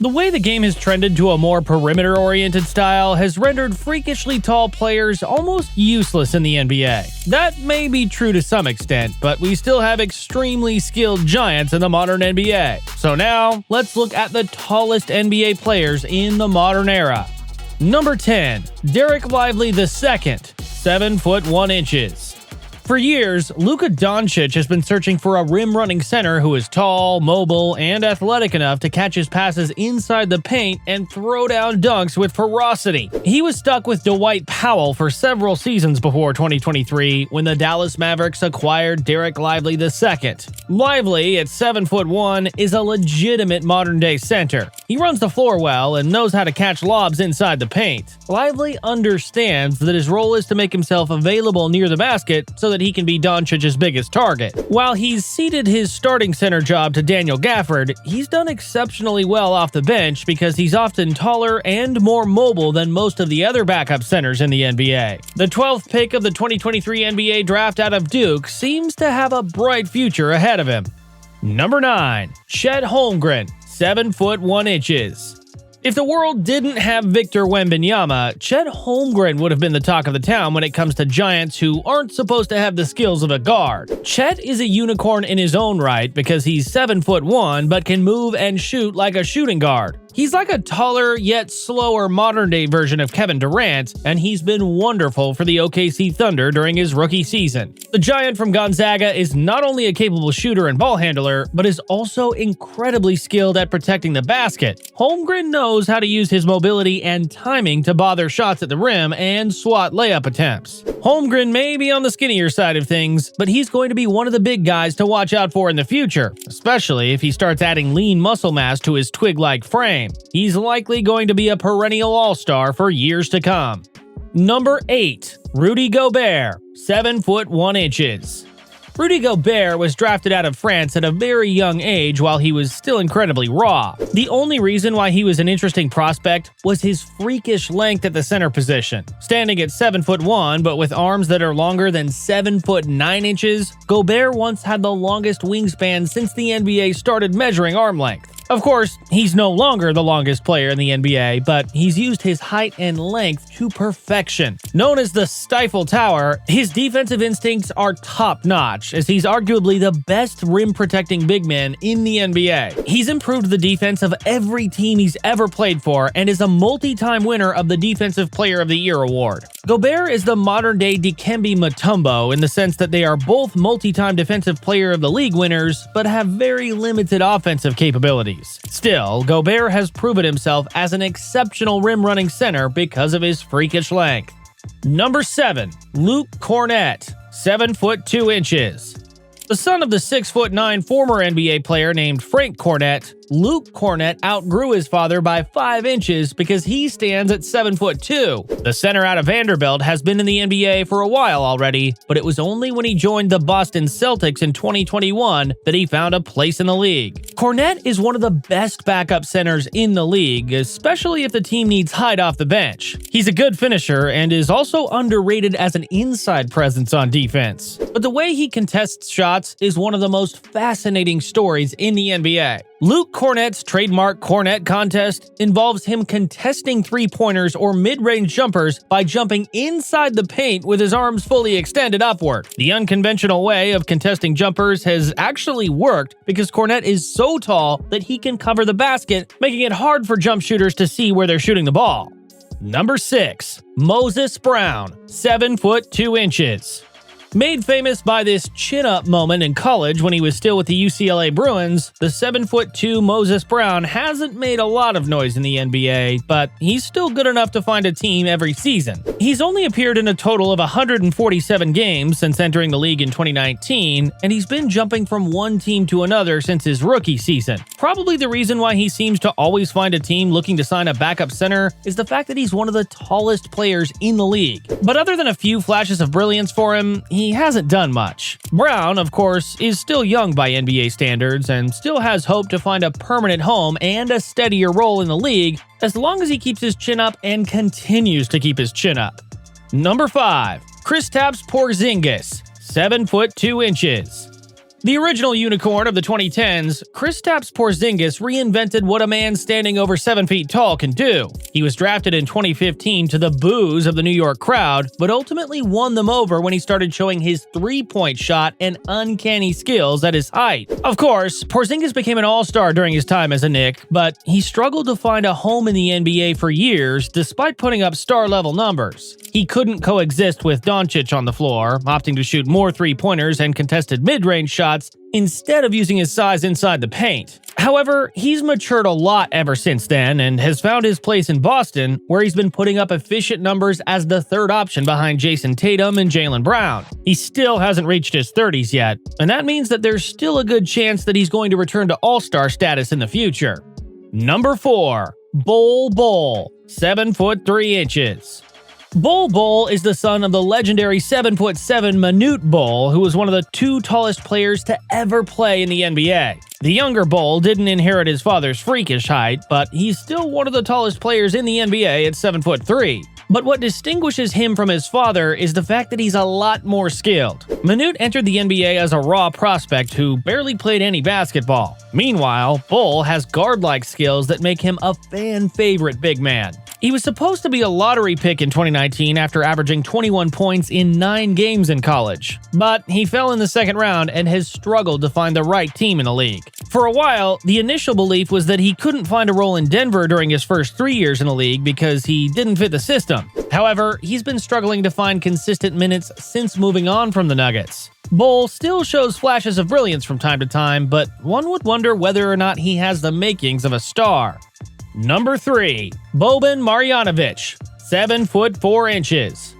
The way the game has trended to a more perimeter-oriented style has rendered freakishly tall players almost useless in the NBA. That may be true to some extent, but we still have extremely skilled giants in the modern NBA. So now, let's look at the tallest NBA players in the modern era. Number 10. Dereck Lively II, 7 foot 1 inches. For years, Luka Doncic has been searching for a rim-running center who is tall, mobile, and athletic enough to catch his passes inside the paint and throw down dunks with ferocity. He was stuck with Dwight Powell for several seasons before 2023 when the Dallas Mavericks acquired Dereck Lively II. Lively, at 7 foot 1, is a legitimate modern-day center. He runs the floor well and knows how to catch lobs inside the paint. Lively understands that his role is to make himself available near the basket so that he can be Doncic's biggest target. While he's ceded his starting center job to Daniel Gafford, he's done exceptionally well off the bench because he's often taller and more mobile than most of the other backup centers in the NBA. The 12th pick of the 2023 NBA draft out of Duke seems to have a bright future ahead of him. Number 9. Chet Holmgren, 7 foot 1 inches. If the world didn't have Victor Wembanyama, Chet Holmgren would have been the talk of the town when it comes to giants who aren't supposed to have the skills of a guard. Chet is a unicorn in his own right because he's 7 foot 1 but can move and shoot like a shooting guard. He's like a taller yet slower modern-day version of Kevin Durant, and he's been wonderful for the OKC Thunder during his rookie season. The giant from Gonzaga is not only a capable shooter and ball handler, but is also incredibly skilled at protecting the basket. Holmgren knows how to use his mobility and timing to bother shots at the rim and swat layup attempts. Holmgren may be on the skinnier side of things, but he's going to be one of the big guys to watch out for in the future, especially if he starts adding lean muscle mass to his twig-like frame. He's likely going to be a perennial all-star for years to come. Number 8. Rudy Gobert, 7 foot 1 inches. Rudy Gobert was drafted out of France at a very young age while he was still incredibly raw. The only reason why he was an interesting prospect was his freakish length at the center position. Standing at 7 foot 1 but with arms that are longer than 7 foot 9 inches, Gobert once had the longest wingspan since the NBA started measuring arm length. Of course, he's no longer the longest player in the NBA, but he's used his height and length to perfection. Known as the Stifle Tower, his defensive instincts are top-notch, as he's arguably the best rim-protecting big man in the NBA. He's improved the defense of every team he's ever played for and is a multi-time winner of the Defensive Player of the Year award. Gobert is the modern-day Dikembe Mutombo in the sense that they are both multi-time Defensive Player of the League winners, but have very limited offensive capabilities. Still, Gobert has proven himself as an exceptional rim-running center because of his freakish length. Number 7. Luke Kornet, 7 foot 2 inches. The son of the 6'9" former NBA player named Frank Kornet, Luke Kornet outgrew his father by 5 inches because he stands at 7 foot 2. The center out of Vanderbilt has been in the NBA for a while already, but it was only when he joined the Boston Celtics in 2021 that he found a place in the league. Kornet is one of the best backup centers in the league, especially if the team needs height off the bench. He's a good finisher and is also underrated as an inside presence on defense. But the way he contests shots is one of the most fascinating stories in the NBA. Luke Kornet's trademark Kornet contest involves him contesting three-pointers or mid-range jumpers by jumping inside the paint with his arms fully extended upward. The unconventional way of contesting jumpers has actually worked because Kornet is so tall that he can cover the basket, making it hard for jump shooters to see where they're shooting the ball. Number 6. Moses Brown, 7 foot 2 inches. Made famous by this chin-up moment in college when he was still with the UCLA Bruins, the 7 foot 2 Moses Brown hasn't made a lot of noise in the NBA, but he's still good enough to find a team every season. He's only appeared in a total of 147 games since entering the league in 2019, and he's been jumping from one team to another since his rookie season. Probably the reason why he seems to always find a team looking to sign a backup center is the fact that he's one of the tallest players in the league. But other than a few flashes of brilliance for him, he hasn't done much. Brown, of course, is still young by NBA standards and still has hope to find a permanent home and a steadier role in the league as long as he keeps his chin up and continues to keep his chin up. Number 5. Kristaps Porzingis, 7 foot 2 inches. The original unicorn of the 2010s, Kristaps Porzingis reinvented what a man standing over 7 feet tall can do. He was drafted in 2015 to the boos of the New York crowd, but ultimately won them over when he started showing his three-point shot and uncanny skills at his height. Of course, Porzingis became an all-star during his time as a Knick, but he struggled to find a home in the NBA for years despite putting up star-level numbers. He couldn't coexist with Doncic on the floor, opting to shoot more three-pointers and contested mid-range shots instead of using his size inside the paint. However, he's matured a lot ever since then and has found his place in Boston, where he's been putting up efficient numbers as the third option behind Jason Tatum and Jaylen Brown. He still hasn't reached his 30s yet, and that means that there's still a good chance that he's going to return to all-star status in the future. Number 4. Bol Bol, 7 foot 3 inches. Bol Bol is the son of the legendary 7'7" Manute Bol, who was one of the 2 tallest players to ever play in the NBA. The younger Bol didn't inherit his father's freakish height, but he's still one of the tallest players in the NBA at 7'3". But what distinguishes him from his father is the fact that he's a lot more skilled. Manute entered the NBA as a raw prospect who barely played any basketball. Meanwhile, Bol has guard-like skills that make him a fan-favorite big man. He was supposed to be a lottery pick in 2019 after averaging 21 points in 9 games in college. But he fell in the second round and has struggled to find the right team in the league. For a while, the initial belief was that he couldn't find a role in Denver during his first 3 years in the league because he didn't fit the system. However, he's been struggling to find consistent minutes since moving on from the Nuggets. Bol still shows flashes of brilliance from time to time, but one would wonder whether or not he has the makings of a star. Number 3. Boba Marjanovic, 7 foot 4 inches.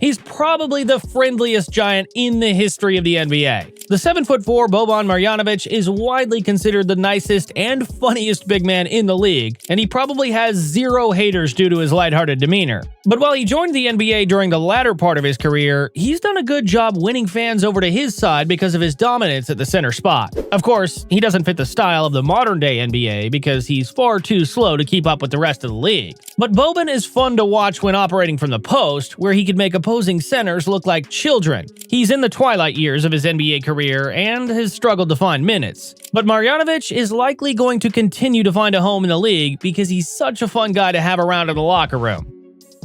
He's probably the friendliest giant in the history of the NBA. The 7'4" Boban Marjanovic is widely considered the nicest and funniest big man in the league, and he probably has 0 haters due to his lighthearted demeanor. But while he joined the NBA during the latter part of his career, he's done a good job winning fans over to his side because of his dominance at the center spot. Of course, he doesn't fit the style of the modern-day NBA because he's far too slow to keep up with the rest of the league. But Boban is fun to watch when operating from the post, where he could make opposing centers look like children. He's in the twilight years of his NBA career and has struggled to find minutes. But Marjanovic is likely going to continue to find a home in the league because he's such a fun guy to have around in the locker room.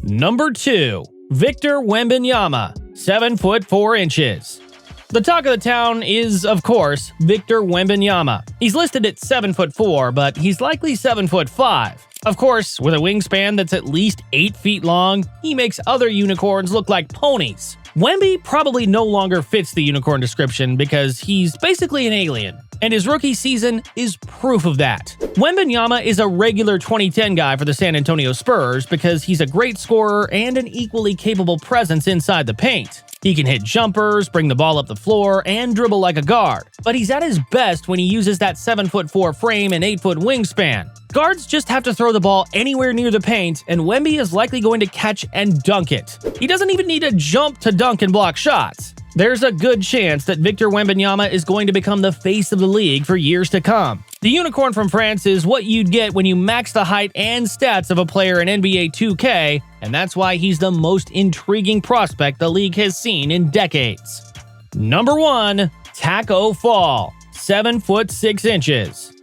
Number 2. Victor Wembanyama, 7 foot 4 inches. The talk of the town is, of course, Victor Wembanyama. He's listed at 7 foot 4, but he's likely 7 foot 5. Of course, with a wingspan that's at least 8 feet long, he makes other unicorns look like ponies. Wemby probably no longer fits the unicorn description because he's basically an alien, and his rookie season is proof of that. Wembanyama is a regular 2010 guy for the San Antonio Spurs because he's a great scorer and an equally capable presence inside the paint. He can hit jumpers, bring the ball up the floor, and dribble like a guard. But he's at his best when he uses that 7 foot 4 frame and 8 foot wingspan. Guards just have to throw the ball anywhere near the paint, and Wemby is likely going to catch and dunk it. He doesn't even need to jump to dunk and block shots. There's a good chance that Victor Wembanyama is going to become the face of the league for years to come. The unicorn from France is what you'd get when you max the height and stats of a player in NBA 2K, and that's why he's the most intriguing prospect the league has seen in decades. Number 1. Tacko Fall, 7 foot 6 inches.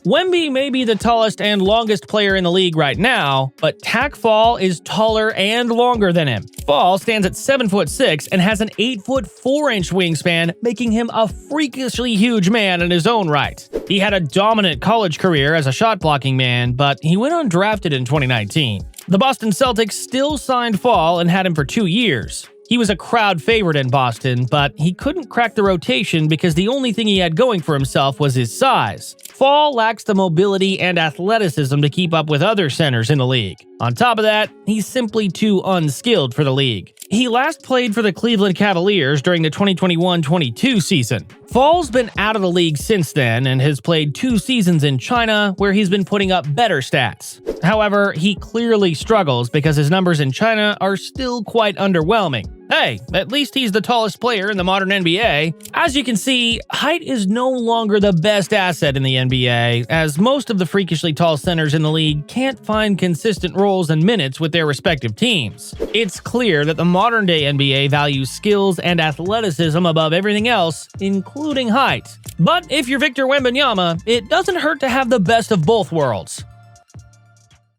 Wemby may be the tallest and longest player in the league right now, but Tacko Fall is taller and longer than him. Fall stands at 7 foot 6 and has an 8 foot 4 inch wingspan, making him a freakishly huge man in his own right. He had a dominant college career as a shot blocking man, but he went undrafted in 2019. The Boston Celtics still signed Fall and had him for 2 years. He was a crowd favorite in Boston, but he couldn't crack the rotation because the only thing he had going for himself was his size. Fall lacks the mobility and athleticism to keep up with other centers in the league. On top of that, he's simply too unskilled for the league. He last played for the Cleveland Cavaliers during the 2021-22 season. Fall's been out of the league since then and has played 2 seasons in China where he's been putting up better stats. However, he clearly struggles because his numbers in China are still quite underwhelming. Hey, at least he's the tallest player in the modern NBA. As you can see, height is no longer the best asset in the NBA, as most of the freakishly tall centers in the league can't find consistent roles and minutes with their respective teams. It's clear that the modern-day NBA values skills and athleticism above everything else, including height. But if you're Victor Wembanyama, it doesn't hurt to have the best of both worlds.